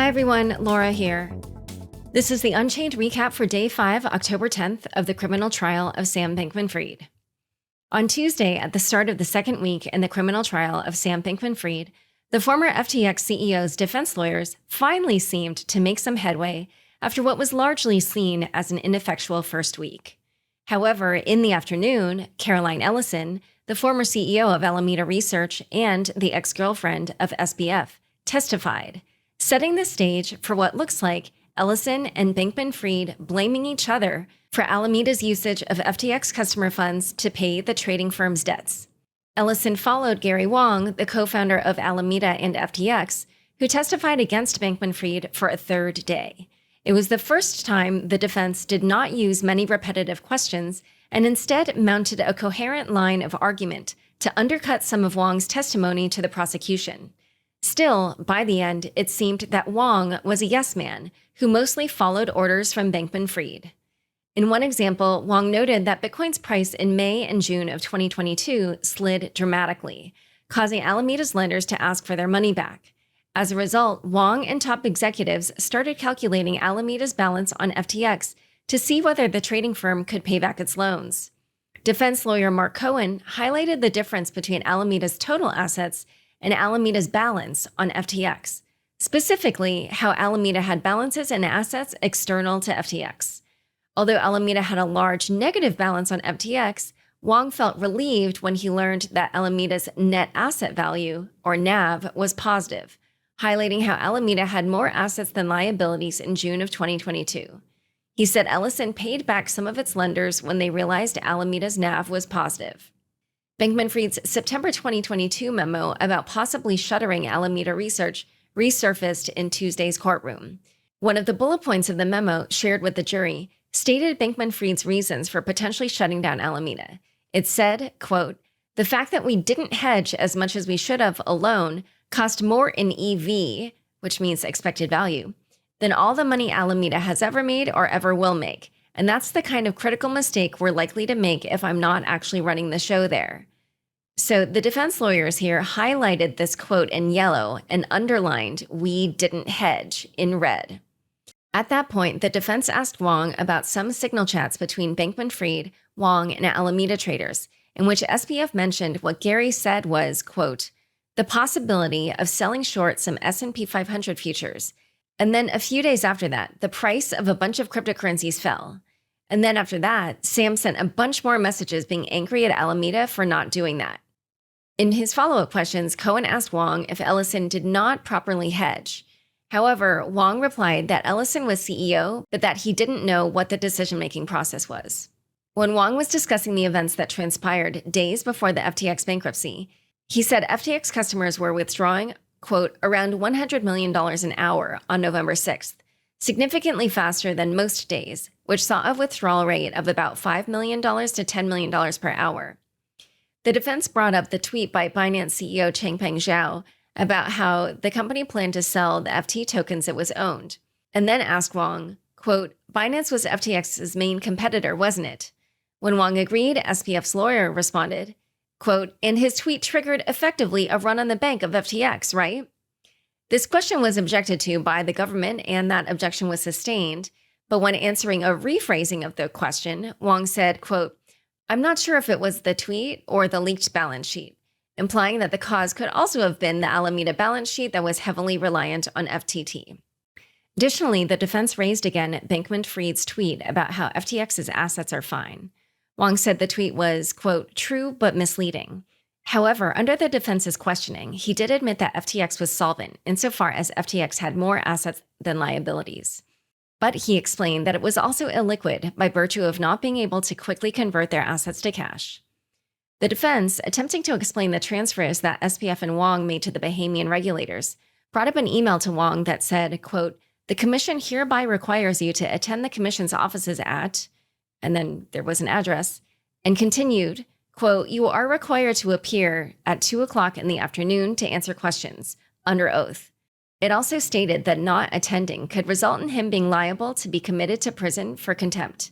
Hi everyone, Laura here. This is the Unchained recap for Day 5, October 10th of the criminal trial of Sam Bankman-Fried. On Tuesday, at the start of the second week in the criminal trial of Sam Bankman-Fried, the former FTX CEO's defense lawyers finally seemed to make some headway after what was largely seen as an ineffectual first week. However, in the afternoon, Caroline Ellison, the former CEO of Alameda Research and the ex-girlfriend of SBF, testified, setting the stage for what looks like Ellison and Bankman-Fried blaming each other for Alameda's usage of FTX customer funds to pay the trading firm's debts. Ellison followed Gary Wang, the co-founder of Alameda and FTX, who testified against Bankman-Fried for a third day. It was the first time the defense did not use many repetitive questions and instead mounted a coherent line of argument to undercut some of Wang's testimony to the prosecution. Still, by the end, it seemed that Wang was a yes man who mostly followed orders from Bankman-Fried. In one example, Wang noted that Bitcoin's price in May and June of 2022 slid dramatically, causing Alameda's lenders to ask for their money back. As a result, Wang and top executives started calculating Alameda's balance on FTX to see whether the trading firm could pay back its loans. Defense lawyer Mark Cohen highlighted the difference between Alameda's total assets and Alameda's balance on FTX, specifically how Alameda had balances and assets external to FTX. Although Alameda had a large negative balance on FTX, Wang felt relieved when he learned that Alameda's net asset value, or NAV, was positive, highlighting how Alameda had more assets than liabilities in June of 2022. He said Ellison paid back some of its lenders when they realized Alameda's NAV was positive. Bankman-Fried's September 2022 memo about possibly shuttering Alameda Research resurfaced in Tuesday's courtroom. One of the bullet points of the memo shared with the jury stated Bankman-Fried's reasons for potentially shutting down Alameda. It said, quote, "The fact that we didn't hedge as much as we should have alone cost more in EV, which means expected value, than all the money Alameda has ever made or ever will make. And that's the kind of critical mistake we're likely to make if I'm not actually running the show there." So the defense lawyers here highlighted this quote in yellow and underlined "we didn't hedge" in red. At that point, the defense asked Wang about some signal chats between Bankman-Fried, Wang, and Alameda traders, in which SBF mentioned what Gary said was, quote, "the possibility of selling short some S&P 500 futures. And then a few days after that, the price of a bunch of cryptocurrencies fell. And then after that, Sam sent a bunch more messages being angry at Alameda for not doing that." In his follow-up questions, Cohen asked Wang if Ellison did not properly hedge. However, Wang replied that Ellison was CEO, but that he didn't know what the decision-making process was. When Wang was discussing the events that transpired days before the FTX bankruptcy, he said FTX customers were withdrawing, quote, "around $100 million an hour on November 6th, significantly faster than most days, which saw a withdrawal rate of about $5 million to $10 million per hour." The defense brought up the tweet by Binance CEO Changpeng Zhao about how the company planned to sell the FT tokens it was owned, and then asked Wang, quote, "Binance was FTX's main competitor, wasn't it?" When Wang agreed, SBF's lawyer responded, quote, "and his tweet triggered effectively a run on the bank of FTX, right?" This question was objected to by the government, and that objection was sustained. But when answering a rephrasing of the question, Wang said, quote, "I'm not sure if it was the tweet or the leaked balance sheet," implying that the cause could also have been the Alameda balance sheet that was heavily reliant on FTT. Additionally, the defense raised again Bankman-Fried's tweet about how FTX's assets are fine. Wang said the tweet was, quote, "true but misleading." However, under the defense's questioning, he did admit that FTX was solvent insofar as FTX had more assets than liabilities. But he explained that it was also illiquid by virtue of not being able to quickly convert their assets to cash. The defense, attempting to explain the transfers that SBF and Wang made to the Bahamian regulators, brought up an email to Wang that said, quote, "the commission hereby requires you to attend the commission's offices at," and then there was an address, and continued, quote, "you are required to appear at 2:00 in the afternoon to answer questions, under oath." It also stated that not attending could result in him being liable to be committed to prison for contempt.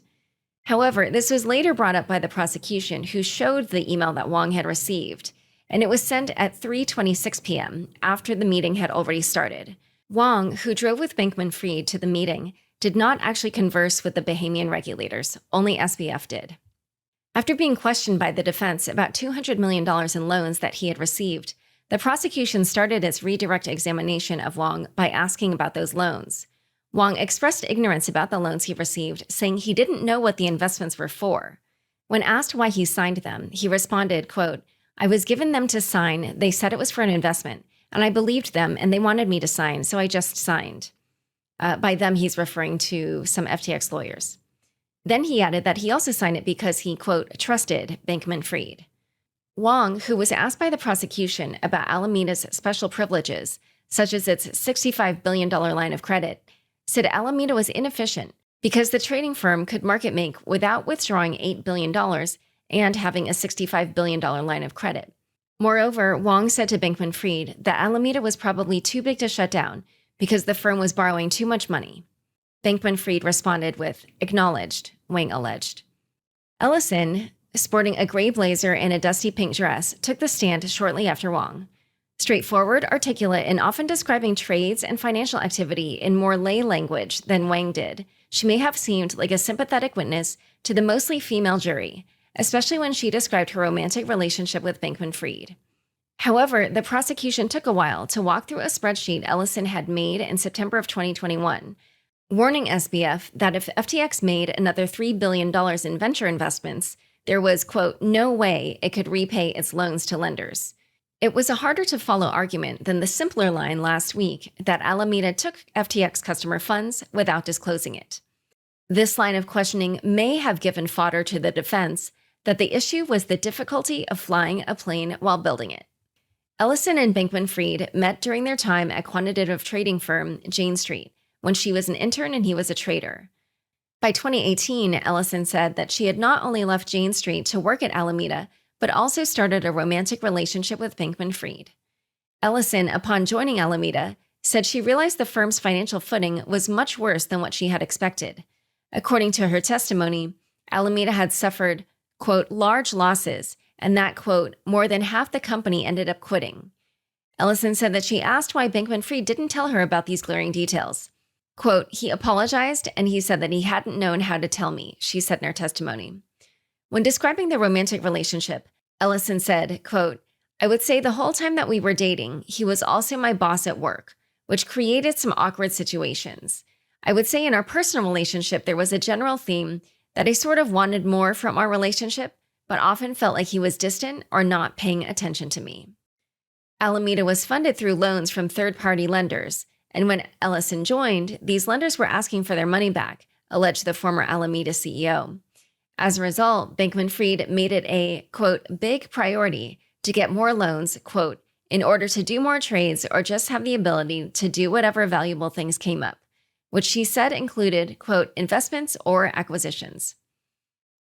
However, this was later brought up by the prosecution, who showed the email that Wang had received, and it was sent at 3:26 p.m. after the meeting had already started. Wang, who drove with Bankman-Fried to the meeting, did not actually converse with the Bahamian regulators, only SBF did. After being questioned by the defense about $200 million in loans that he had received, the prosecution started its redirect examination of Wang by asking about those loans. Wang expressed ignorance about the loans he received, saying he didn't know what the investments were for. When asked why he signed them, he responded, quote, "I was given them to sign, they said it was for an investment, and I believed them and they wanted me to sign, so I just signed." By them, he's referring to some FTX lawyers. Then he added that he also signed it because he, quote, "trusted Bankman-Fried." Wang, who was asked by the prosecution about Alameda's special privileges, such as its $65 billion line of credit, said Alameda was inefficient because the trading firm could market make without withdrawing $8 billion and having a $65 billion line of credit. Moreover, Wang said to Bankman-Fried that Alameda was probably too big to shut down because the firm was borrowing too much money. Bankman-Fried responded with, "Acknowledged," Wang alleged. Ellison, sporting a gray blazer and a dusty pink dress, took the stand shortly after Wang. Straightforward, articulate, and often describing trades and financial activity in more lay language than Wang did, she may have seemed like a sympathetic witness to the mostly female jury, especially when she described her romantic relationship with Bankman-Fried. However, the prosecution took a while to walk through a spreadsheet Ellison had made in September of 2021, warning SBF that if FTX made another $3 billion in venture investments, there was, quote, "no way it could repay its loans to lenders." It was a harder-to-follow argument than the simpler line last week that Alameda took FTX customer funds without disclosing it. This line of questioning may have given fodder to the defense that the issue was the difficulty of flying a plane while building it. Ellison and Bankman-Fried met during their time at quantitative trading firm Jane Street when she was an intern and he was a trader. By 2018, Ellison said that she had not only left Jane Street to work at Alameda, but also started a romantic relationship with Bankman-Fried. Ellison, upon joining Alameda, said she realized the firm's financial footing was much worse than what she had expected. According to her testimony, Alameda had suffered, quote, "large losses," and that, quote, "more than half the company ended up quitting." Ellison said that she asked why Bankman-Fried didn't tell her about these glaring details. Quote, "He apologized and he said that he hadn't known how to tell me," she said in her testimony. When describing the romantic relationship, Ellison said, quote, "I would say the whole time that we were dating, he was also my boss at work, which created some awkward situations. I would say in our personal relationship, there was a general theme that I sort of wanted more from our relationship, but often felt like he was distant or not paying attention to me." Alameda was funded through loans from third-party lenders, and when Ellison joined, these lenders were asking for their money back, alleged the former Alameda CEO. As a result, Bankman-Fried made it a, quote, "big priority to get more loans," quote, "in order to do more trades or just have the ability to do whatever valuable things came up," which she said included, quote, "investments or acquisitions."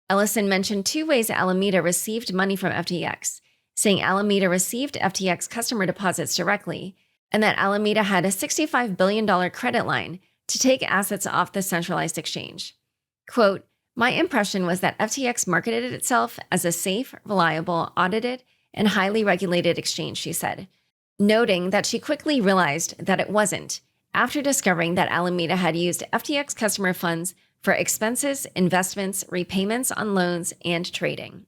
Ellison mentioned two ways Alameda received money from FTX, saying Alameda received FTX customer deposits directly, and that Alameda had a $65 billion credit line to take assets off the centralized exchange. Quote, "My impression was that FTX marketed itself as a safe, reliable, audited, and highly regulated exchange," she said, noting that she quickly realized that it wasn't, after discovering that Alameda had used FTX customer funds for expenses, investments, repayments on loans, and trading.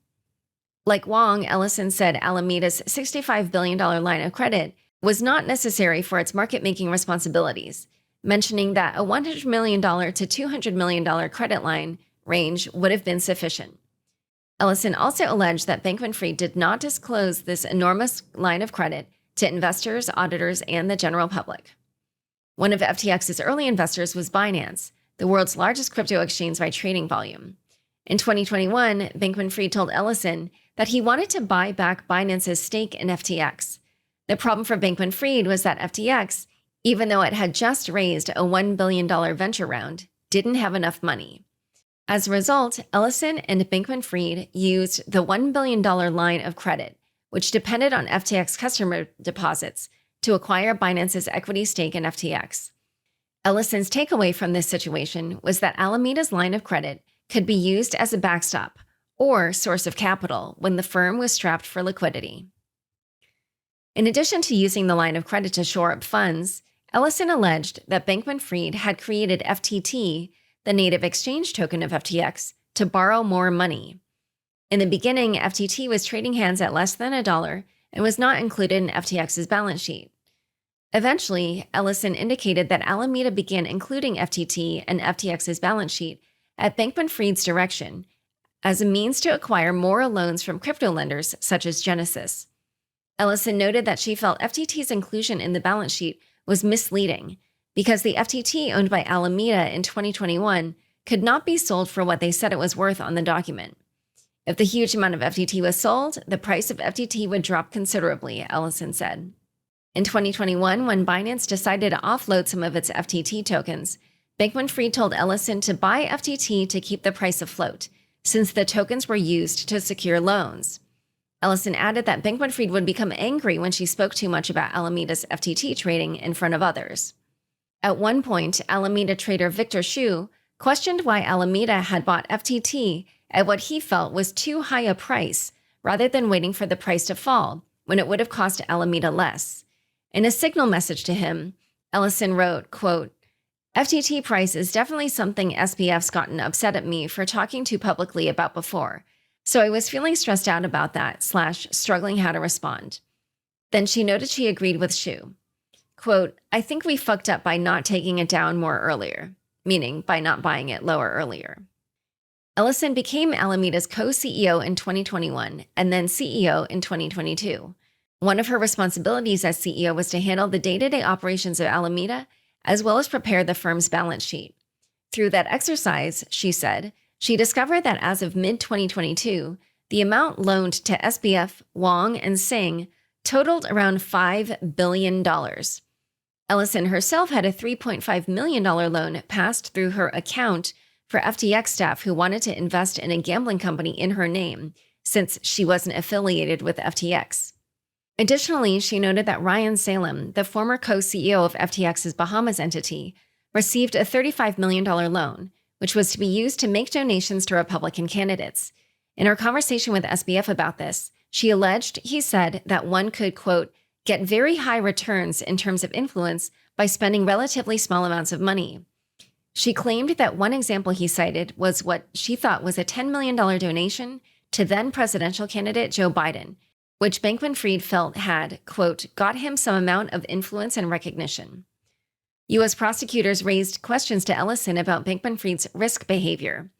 Like Wang, Ellison said Alameda's $65 billion line of credit was not necessary for its market-making responsibilities, mentioning that a $100 million to $200 million credit line range would have been sufficient. Ellison also alleged that Bankman-Fried did not disclose this enormous line of credit to investors, auditors, and the general public. One of FTX's early investors was Binance, the world's largest crypto exchange by trading volume. In 2021, Bankman-Fried told Ellison that he wanted to buy back Binance's stake in FTX. The problem for Bankman-Fried was that FTX, even though it had just raised a $1 billion venture round, didn't have enough money. As a result, Ellison and Bankman-Fried used the $1 billion line of credit, which depended on FTX customer deposits, to acquire Binance's equity stake in FTX. Ellison's takeaway from this situation was that Alameda's line of credit could be used as a backstop or source of capital when the firm was strapped for liquidity. In addition to using the line of credit to shore up funds, Ellison alleged that Bankman-Fried had created FTT, the native exchange token of FTX, to borrow more money. In the beginning, FTT was trading hands at less than $1 and was not included in FTX's balance sheet. Eventually, Ellison indicated that Alameda began including FTT and FTX's balance sheet at Bankman-Fried's direction as a means to acquire more loans from crypto lenders such as Genesis. Ellison noted that she felt FTT's inclusion in the balance sheet was misleading because the FTT owned by Alameda in 2021 could not be sold for what they said it was worth on the document. If the huge amount of FTT was sold, the price of FTT would drop considerably, Ellison said. In 2021, when Binance decided to offload some of its FTT tokens, Bankman-Fried told Ellison to buy FTT to keep the price afloat, since the tokens were used to secure loans. Ellison added that Bankman-Fried would become angry when she spoke too much about Alameda's FTT trading in front of others. At one point, Alameda trader Victor Xu questioned why Alameda had bought FTT at what he felt was too high a price, rather than waiting for the price to fall, when it would have cost Alameda less. In a Signal message to him, Ellison wrote, quote, "FTT price is definitely something SBF's gotten upset at me for talking too publicly about before. So I was feeling stressed out about that, struggling how to respond." Then she noted she agreed with Xu. Quote, "I think we fucked up by not taking it down more earlier," meaning by not buying it lower earlier. Ellison became Alameda's co-CEO in 2021 and then CEO in 2022. One of her responsibilities as CEO was to handle the day-to-day operations of Alameda, as well as prepare the firm's balance sheet. Through that exercise, she said, she discovered that as of mid-2022, the amount loaned to SBF, Wang, and Singh totaled around $5 billion. Ellison herself had a $3.5 million loan passed through her account for FTX staff who wanted to invest in a gambling company in her name, since she wasn't affiliated with FTX. Additionally, she noted that Ryan Salem, the former co-CEO of FTX's Bahamas entity, received a $35 million loan, which was to be used to make donations to Republican candidates. In her conversation with SBF about this, she alleged he said that one could, quote, "get very high returns in terms of influence by spending relatively small amounts of money." She claimed that one example he cited was what she thought was a $10 million donation to then presidential candidate Joe Biden, which Bankman-Fried felt had, quote, "got him some amount of influence and recognition." U.S. prosecutors raised questions to Ellison about Bankman-Fried's risk behavior.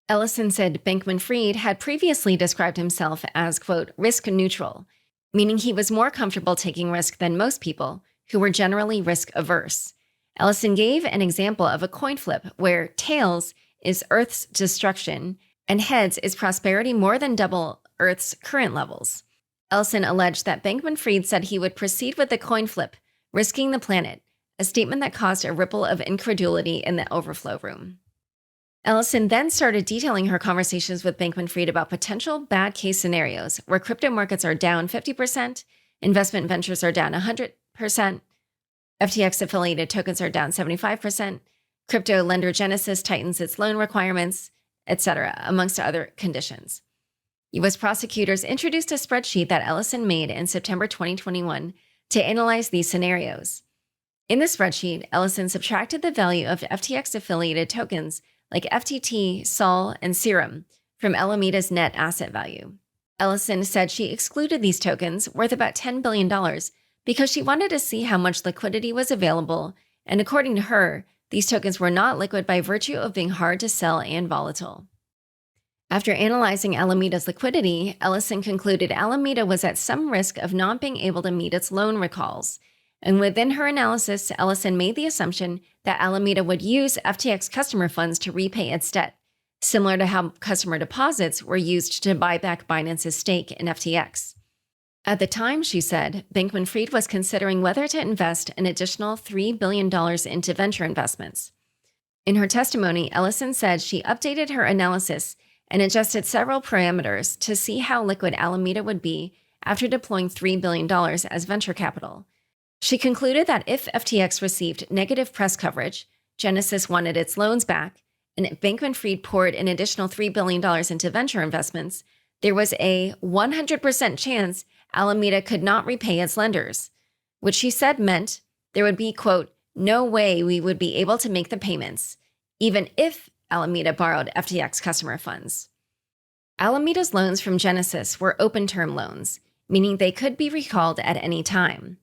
Ellison said Bankman-Fried had previously described himself as, quote, "risk neutral," meaning he was more comfortable taking risk than most people, who were generally risk-averse. Ellison gave an example of a coin flip where tails is Earth's destruction and heads is prosperity more than double Earth's current levels. Ellison alleged that Bankman-Fried said he would proceed with the coin flip, risking the planet, a statement that caused a ripple of incredulity in the overflow room. Ellison then started detailing her conversations with Bankman-Fried about potential bad case scenarios where crypto markets are down 50%, investment ventures are down 100%, FTX-affiliated tokens are down 75%, crypto lender Genesis tightens its loan requirements, etc., amongst other conditions. U.S. prosecutors introduced a spreadsheet that Ellison made in September 2021 to analyze these scenarios. In the spreadsheet, Ellison subtracted the value of FTX-affiliated tokens like FTT, Sol, and Serum from Alameda's net asset value. Ellison said she excluded these tokens, worth about $10 billion, because she wanted to see how much liquidity was available, and according to her, these tokens were not liquid by virtue of being hard to sell and volatile. After analyzing Alameda's liquidity, Ellison concluded Alameda was at some risk of not being able to meet its loan recalls. And within her analysis, Ellison made the assumption that Alameda would use FTX customer funds to repay its debt, similar to how customer deposits were used to buy back Binance's stake in FTX. At the time, she said, Bankman-Fried was considering whether to invest an additional $3 billion into venture investments. In her testimony, Ellison said she updated her analysis and adjusted several parameters to see how liquid Alameda would be after deploying $3 billion as venture capital. She concluded that if FTX received negative press coverage, Genesis wanted its loans back, and Bankman-Fried poured an additional $3 billion into venture investments, there was a 100% chance Alameda could not repay its lenders, which she said meant there would be, quote, no way we would be able to make the payments, even if Alameda borrowed FTX customer funds. Alameda's loans from Genesis were open-term loans, meaning they could be recalled at any time.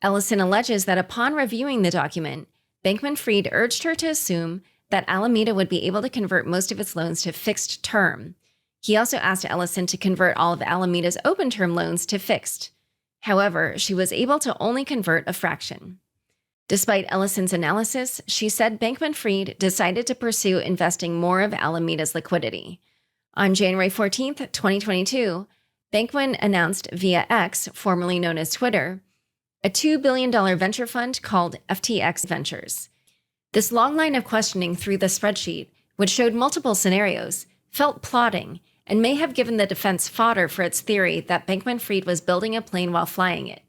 Ellison alleges that upon reviewing the document, Bankman-Fried urged her to assume that Alameda would be able to convert most of its loans to fixed term. He also asked Ellison to convert all of Alameda's open-term loans to fixed. However, she was able to only convert a fraction. Despite Ellison's analysis, she said Bankman-Fried decided to pursue investing more of Alameda's liquidity. On January 14, 2022, Bankman announced via X, formerly known as Twitter, a $2 billion venture fund called FTX Ventures. This long line of questioning through the spreadsheet, which showed multiple scenarios, felt plotting and may have given the defense fodder for its theory that Bankman-Fried was building a plane while flying it.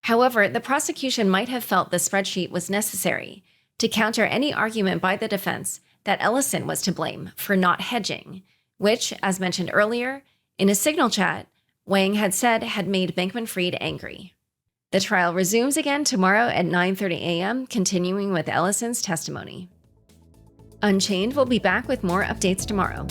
However, the prosecution might have felt the spreadsheet was necessary to counter any argument by the defense that Ellison was to blame for not hedging, which, as mentioned earlier, in a Signal chat, Wang had said had made Bankman-Fried angry. The trial resumes again tomorrow at 9:30 a.m., continuing with Ellison's testimony. Unchained will be back with more updates tomorrow.